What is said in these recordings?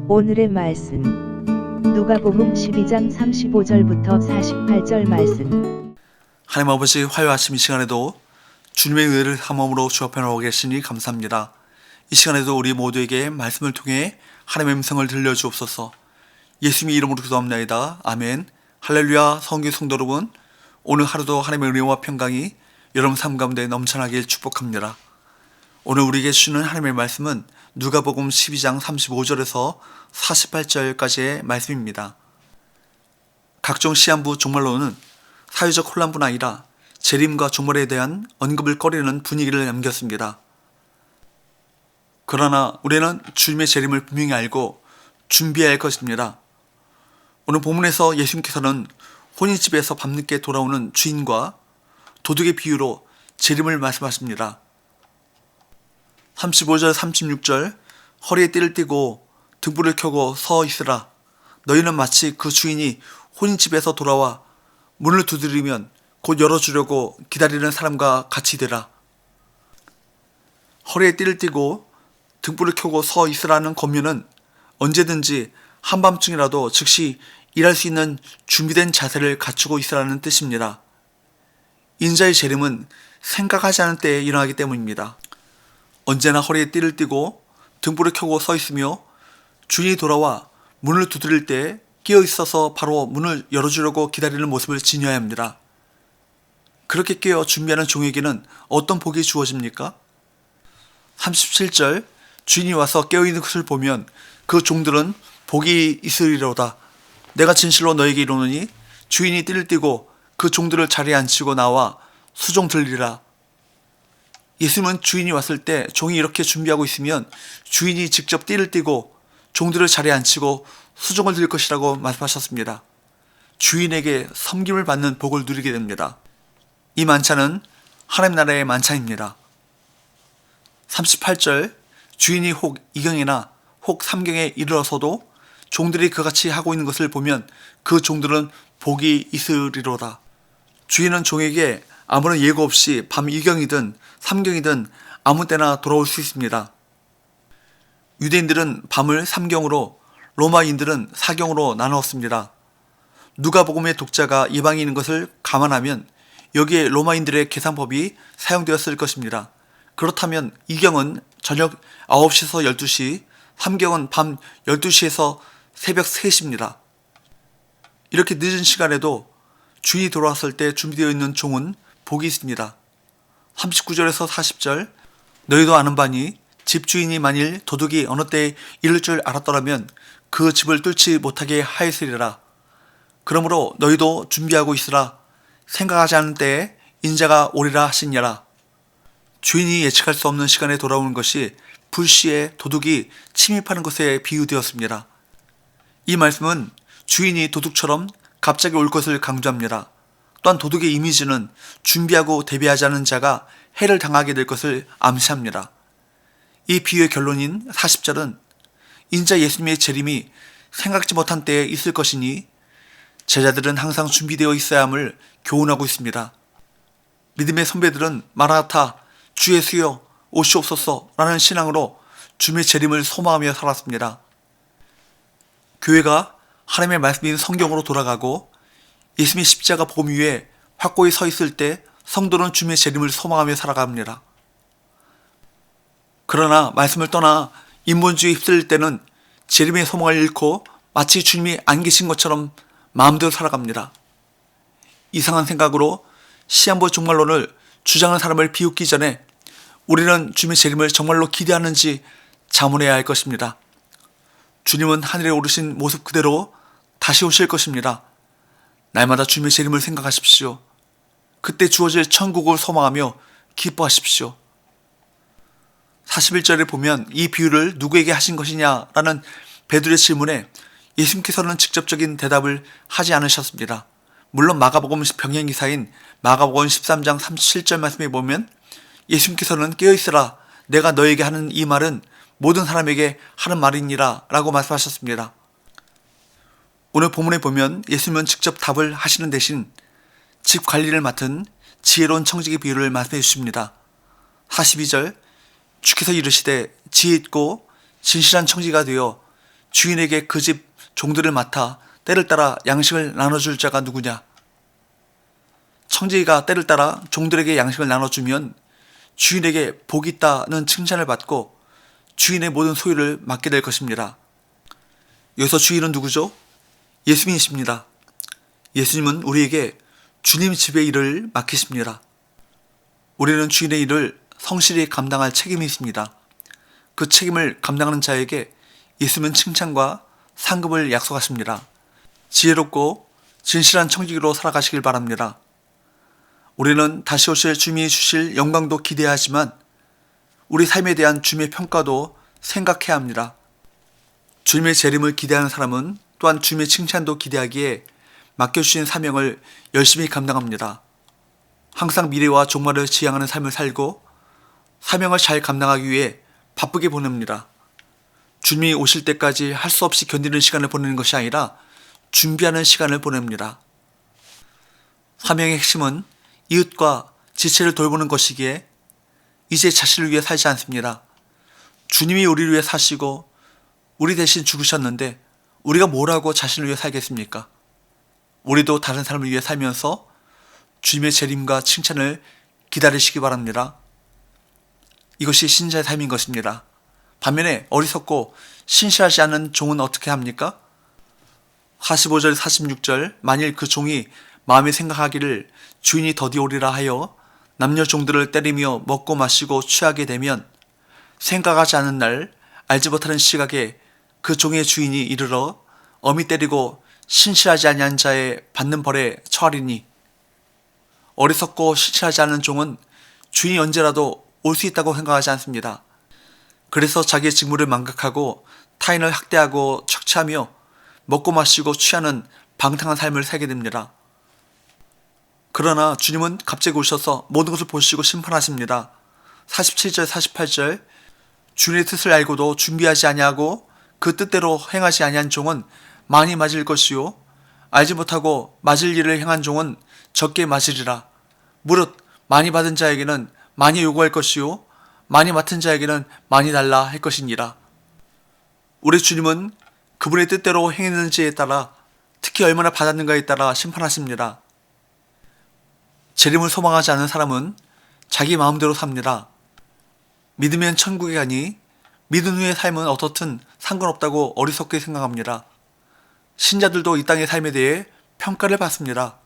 오늘의 말씀 누가복음 12장 35절부터 48절 말씀. 하나님 아버지, 화요일 아침 이 시간에도 주님의 은혜를 삼음으로 주 앞에 나와 계시니 감사합니다. 이 시간에도 우리 모두에게 말씀을 통해 하나님의 음성을 들려주옵소서. 예수님의 이름으로 기도합나이다. 아멘. 할렐루야. 성교 성도 여러분, 오늘 하루도 하나님의 은혜와 평강이 여러분 삶 가운데 넘쳐나길 축복합니다. 오늘 우리에게 주시는 하나님의 말씀은 누가복음 12장 35절에서 48절까지의 말씀입니다. 각종 시한부 종말론은 사회적 혼란뿐 아니라 재림과 종말에 대한 언급을 꺼리는 분위기를 남겼습니다. 그러나 우리는 주님의 재림을 분명히 알고 준비해야 할 것입니다. 오늘 본문에서 예수님께서는 혼인집에서 밤늦게 돌아오는 주인과 도둑의 비유로 재림을 말씀하십니다. 35절 36절 허리에 띠를 띠고 등불을 켜고 서 있으라. 너희는 마치 그 주인이 혼인집에서 돌아와 문을 두드리면 곧 열어주려고 기다리는 사람과 같이 되라. 허리에 띠를 띠고 등불을 켜고 서 있으라는 권면은 언제든지 한밤중이라도 즉시 일할 수 있는 준비된 자세를 갖추고 있으라는 뜻입니다. 인자의 재림은 생각하지 않은 때에 일어나기 때문입니다. 언제나 허리에 띠를 띠고 등불을 켜고 서 있으며 주인이 돌아와 문을 두드릴 때 깨어 있어서 바로 문을 열어주려고 기다리는 모습을 지녀야 합니다. 그렇게 깨어 준비하는 종에게는 어떤 복이 주어집니까? 37절 주인이 와서 깨어있는 것을 보면 그 종들은 복이 있으리로다. 내가 진실로 너에게 이르노니 주인이 띠를 띠고 그 종들을 자리에 앉히고 나와 수종 들리라. 예수님은 주인이 왔을 때 종이 이렇게 준비하고 있으면 주인이 직접 띠를 띠고 종들을 자리에 앉히고 수종을 드릴 것이라고 말씀하셨습니다. 주인에게 섬김을 받는 복을 누리게 됩니다. 이 만찬은 하나님 나라의 만찬입니다. 38절 주인이 혹 이경이나 혹 삼경에 이르러서도 종들이 그같이 하고 있는 것을 보면 그 종들은 복이 있으리로다. 주인은 종에게 아무런 예고 없이 밤 이경이든 삼경이든 아무 때나 돌아올 수 있습니다. 유대인들은 밤을 삼경으로, 로마인들은 사경으로 나누었습니다. 누가복음의 독자가 이방인인 것을 감안하면 여기에 로마인들의 계산법이 사용되었을 것입니다. 그렇다면 이경은 저녁 9시에서 12시, 삼경은 밤 12시에서 새벽 3시입니다. 이렇게 늦은 시간에도 주인이 돌아왔을 때 준비되어 있는 종은 복이 있습니다. 39절에서 40절 너희도 아는 바니 집주인이 만일 도둑이 어느 때에 이를 줄 알았더라면 그 집을 뚫지 못하게 하였으리라. 그러므로 너희도 준비하고 있으라. 생각하지 않은 때에 인자가 오리라 하시니라. 주인이 예측할 수 없는 시간에 돌아오는 것이 불시에 도둑이 침입하는 것에 비유되었습니다. 이 말씀은 주인이 도둑처럼 갑자기 올 것을 강조합니다. 또한 도둑의 이미지는 준비하고 대비하지 않은 자가 해를 당하게 될 것을 암시합니다. 이 비유의 결론인 40절은 인자 예수님의 재림이 생각지 못한 때에 있을 것이니 제자들은 항상 준비되어 있어야 함을 교훈하고 있습니다. 믿음의 선배들은 마라나타, 주 예수여 오시옵소서 라는 신앙으로 주님의 재림을 소망하며 살았습니다. 교회가 하나님의 말씀인 성경으로 돌아가고 예수님의 십자가 복음 위에 확고히 서 있을 때 성도는 주님의 재림을 소망하며 살아갑니다. 그러나 말씀을 떠나 인본주의에 휩쓸릴 때는 재림의 소망을 잃고 마치 주님이 안 계신 것처럼 마음대로 살아갑니다. 이상한 생각으로 시한부 종말론을 주장하는 사람을 비웃기 전에 우리는 주님의 재림을 정말로 기대하는지 자문해야 할 것입니다. 주님은 하늘에 오르신 모습 그대로 다시 오실 것입니다. 날마다 주님의 재림을 생각하십시오. 그때 주어질 천국을 소망하며 기뻐하십시오. 41절에 보면 이 비유를 누구에게 하신 것이냐라는 베드로의 질문에 예수님께서는 직접적인 대답을 하지 않으셨습니다. 물론 마가복음 병행기사인 마가복음 13장 37절 말씀에 보면 예수님께서는 깨어있으라 내가 너에게 하는 이 말은 모든 사람에게 하는 말이니라 라고 말씀하셨습니다. 오늘 본문에 보면 예수님은 직접 답을 하시는 대신 집 관리를 맡은 지혜로운 청지기 비유를 말씀해 주십니다. 42절 주께서 이르시되 지혜 있고 진실한 청지가 되어 주인에게 그 집 종들을 맡아 때를 따라 양식을 나눠줄 자가 누구냐? 청지기가 때를 따라 종들에게 양식을 나눠주면 주인에게 복이 있다는 칭찬을 받고 주인의 모든 소유를 맡게 될 것입니다. 여기서 주인은 누구죠? 예수님이십니다. 예수님은 우리에게 주님 집의 일을 맡기십니다. 우리는 주인의 일을 성실히 감당할 책임이 있습니다. 그 책임을 감당하는 자에게 예수님은 칭찬과 상급을 약속하십니다. 지혜롭고 진실한 청지기로 살아가시길 바랍니다. 우리는 다시 오실 주님이 주실 영광도 기대하지만 우리 삶에 대한 주님의 평가도 생각해야 합니다. 주님의 재림을 기대하는 사람은 또한 주님의 칭찬도 기대하기에 맡겨주신 사명을 열심히 감당합니다. 항상 미래와 종말을 지향하는 삶을 살고 사명을 잘 감당하기 위해 바쁘게 보냅니다. 주님이 오실 때까지 할 수 없이 견디는 시간을 보내는 것이 아니라 준비하는 시간을 보냅니다. 사명의 핵심은 이웃과 지체를 돌보는 것이기에 이제 자신을 위해 살지 않습니다. 주님이 우리를 위해 사시고 우리 대신 죽으셨는데 우리가 뭐라고 자신을 위해 살겠습니까? 우리도 다른 사람을 위해 살면서 주님의 재림과 칭찬을 기다리시기 바랍니다. 이것이 신자의 삶인 것입니다. 반면에 어리석고 신실하지 않은 종은 어떻게 합니까? 45절 46절 만일 그 종이 마음에 생각하기를 주인이 더디 오리라 하여 남녀 종들을 때리며 먹고 마시고 취하게 되면 생각하지 않은 날 알지 못하는 시각에 그 종의 주인이 이르러 엄히 때리고 신실하지 아니한 자의 받는 벌에 처하리니 어리석고 신실하지 않은 종은 주인이 언제라도 올 수 있다고 생각하지 않습니다. 그래서 자기의 직무를 망각하고 타인을 학대하고 착취하며 먹고 마시고 취하는 방탕한 삶을 살게 됩니다. 그러나 주님은 갑자기 오셔서 모든 것을 보시고 심판하십니다. 47절 48절 주님의 뜻을 알고도 준비하지 아니하고 그 뜻대로 행하지 아니한 종은 많이 맞을 것이요 알지 못하고 맞을 일을 행한 종은 적게 맞으리라. 무릇 많이 받은 자에게는 많이 요구할 것이요 많이 맡은 자에게는 많이 달라 할 것이니라. 우리 주님은 그분의 뜻대로 행했는지에 따라 특히 얼마나 받았는가에 따라 심판하십니다. 재림을 소망하지 않는 사람은 자기 마음대로 삽니다. 믿으면 천국에 가니 믿은 후의 삶은 어떻든 상관없다고 어리석게 생각합니다. 신자들도 이 땅의 삶에 대해 평가를 받습니다.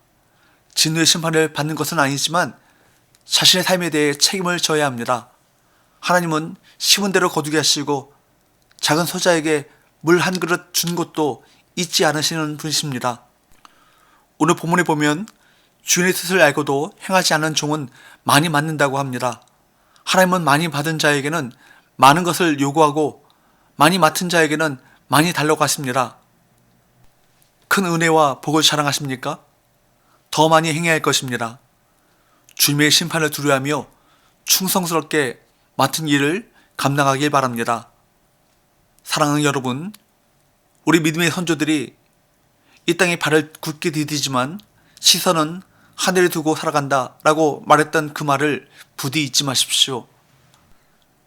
진노의 심판을 받는 것은 아니지만 자신의 삶에 대해 책임을 져야 합니다. 하나님은 심은 대로 거두게 하시고 작은 소자에게 물 한 그릇 준 것도 잊지 않으시는 분이십니다. 오늘 본문에 보면 주인의 뜻을 알고도 행하지 않은 종은 많이 맞는다고 합니다. 하나님은 많이 받은 자에게는 많은 것을 요구하고 많이 맡은 자에게는 많이 달라고 하십니다. 큰 은혜와 복을 자랑하십니까? 더 많이 행해야 할 것입니다. 주님의 심판을 두려워하며 충성스럽게 맡은 일을 감당하길 바랍니다. 사랑하는 여러분, 우리 믿음의 선조들이 이 땅에 발을 굳게 디디지만 시선은 하늘에 두고 살아간다 라고 말했던 그 말을 부디 잊지 마십시오.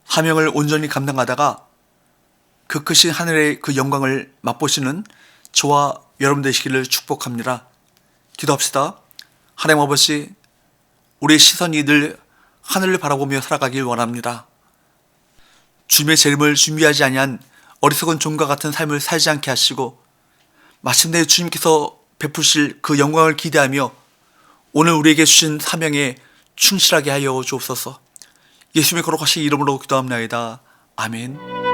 사명을 온전히 감당하다가 그 크신 하늘의 그 영광을 맛보시는 저와 여러분 되시기를 축복합니다. 기도합시다. 하나님 아버지, 우리의 시선이 늘 하늘을 바라보며 살아가길 원합니다. 주님의 재림을 준비하지 아니한 어리석은 종과 같은 삶을 살지 않게 하시고 마침내 주님께서 베푸실 그 영광을 기대하며 오늘 우리에게 주신 사명에 충실하게 하여 주옵소서. 예수님의 거룩하신 이름으로 기도합나이다. 아멘.